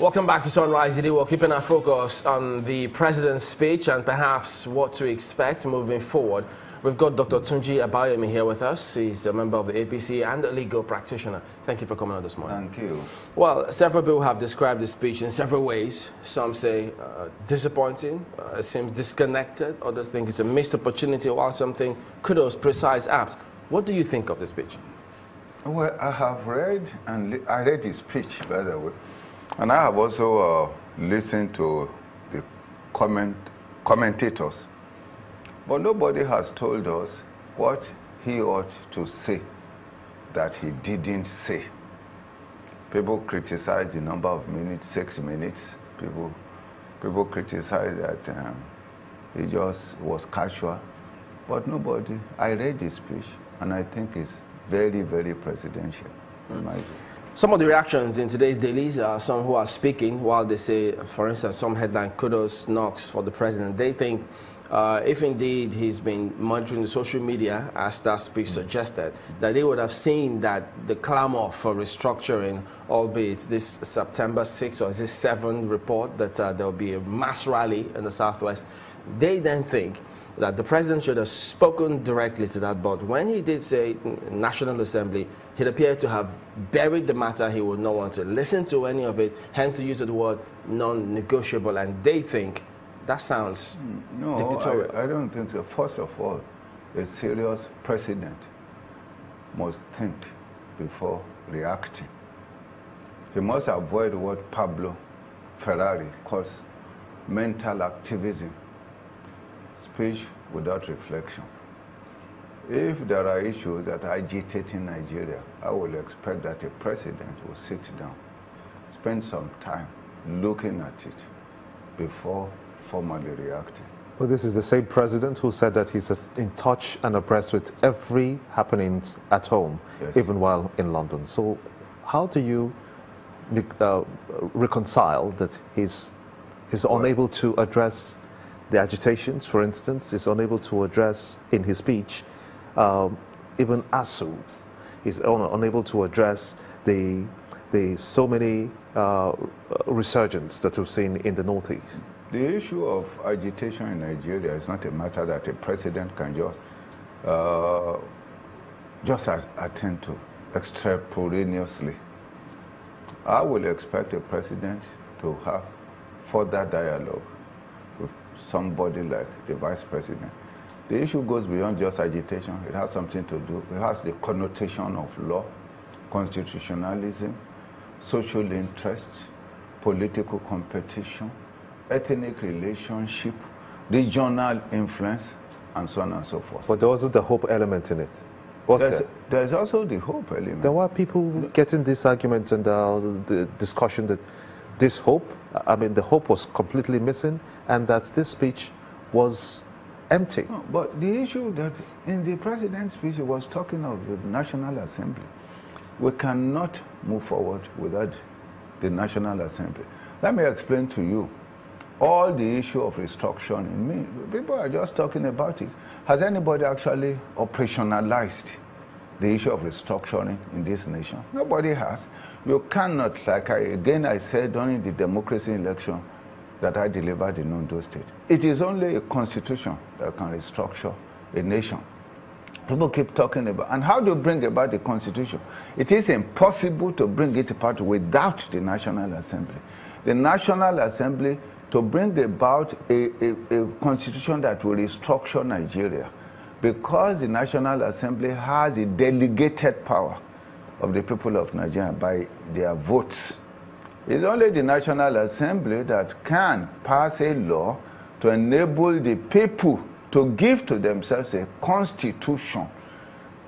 Welcome back to Sunrise Today. We're keeping our focus on the president's speech and perhaps what to expect moving forward. We've got Dr. Abayomi here with us. He's a member of the APC and a legal practitioner. Thank you for coming on this morning. Thank you. Well, several people have described the speech in several ways. Some say disappointing, it seems disconnected. Others think it's a missed opportunity, while some think kudos, precise, apt. What do you think of the speech? Well, I have read, and I read his speech, by the way. And I have also listened to the commentators. But nobody has told us what he ought to say that he didn't say. People criticize the number of minutes, 6 minutes. People criticize that he just was casual. But nobody, I read his speech, and I think it's very, very presidential, in my view. Some of the reactions in today's dailies are some who are speaking while they say, for instance, some headline kudos knocks for the president. They think if indeed he's been monitoring the social media, as that speech suggested, that they would have seen that the clamor for restructuring, albeit this September 6 or is this 7 report that there will be a mass rally in the Southwest. They then think that the president should have spoken directly to that, but when he did say National Assembly, he appeared to have buried the matter. He would not want to listen to any of it, hence the use of the word non-negotiable, and they think that sounds dictatorial. I don't think so. First of all, a serious president must think before reacting. He must avoid what Pablo Ferrari calls mental activism. Speech without reflection. If there are issues that are agitating Nigeria, I will expect that a president will sit down, spend some time looking at it before formally reacting. Well, this is the same president who said that he's in touch and abreast with every happenings at home, yes, even while in London. So how do you reconcile that he's unable to address the agitations, for instance, is unable to address in his speech, even ASU, is unable to address the so many resurgents that we've seen in the Northeast? The issue of agitation in Nigeria is not a matter that a president can just attend to extemporaneously. I will expect a president to have further dialogue with somebody like the vice president. The issue goes beyond just agitation. It has something to do, it has the connotation of law, constitutionalism, social interest, political competition, ethnic relationship, regional influence, and so on and so forth. But there wasn't the hope element in it. There's also the hope element. There were people getting this argument and the discussion that this hope, I mean, the hope was completely missing, and that this speech was empty. No, but the issue that in the president's speech, he was talking of the National Assembly. We cannot move forward without the National Assembly. Let me explain to you. All the issue of restructuring, people are just talking about it. Has anybody actually operationalized the issue of restructuring in this nation? Nobody has. You cannot, like I said during the democracy election that I delivered in Ondo State. It is only a constitution that can restructure a nation. People keep talking about, and how do you bring about the constitution? It is impossible to bring it about without the National Assembly. The National Assembly, to bring about a constitution that will restructure Nigeria, because the National Assembly has a delegated power of the people of Nigeria by their votes. It's only the National Assembly that can pass a law to enable the people to give to themselves a constitution.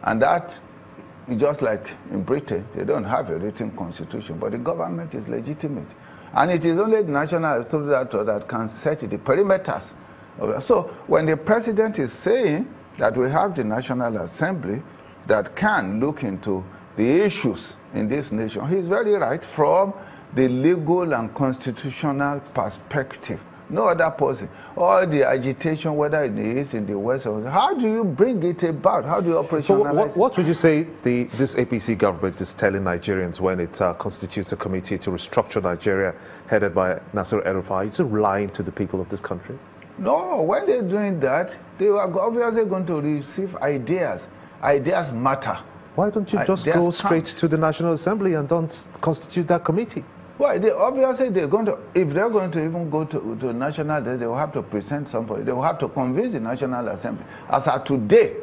And that is just like in Britain, they don't have a written constitution, but the government is legitimate. And it is only the National Assembly that can set the perimeters. So when the president is saying that we have the National Assembly that can look into the issues in this nation, he's very right from the legal and constitutional perspective. no other person. All the agitation, whether it is in the West or how do you bring it about? How do you operationalize So what would you say this APC government is telling Nigerians when it constitutes a committee to restructure Nigeria headed by Nasir El-Rufai? Is it lying to the people of this country? No, when they're doing that, they are obviously going to receive ideas. Ideas matter. Why don't you just go straight to the National Assembly and don't constitute that committee? Well, obviously they're going to, if they're going to even go to National, they will have to present somebody. They will have to convince the National Assembly. As of today,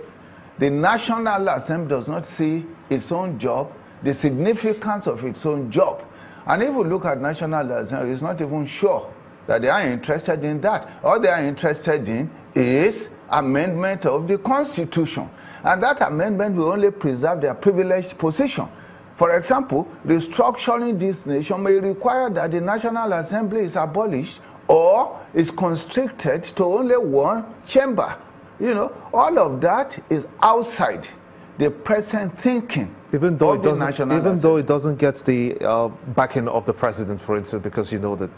the National Assembly does not see its own job, the significance of its own job. And if you look at National Assembly, it's not even sure that they are interested in that. All they are interested in is amendment of the Constitution. And that amendment will only preserve their privileged position. For example, restructuring this nation may require that the National Assembly is abolished or is constricted to only one chamber. You know, all of that is outside the present thinking. Even though it doesn't get the backing of the president, for instance, because you know that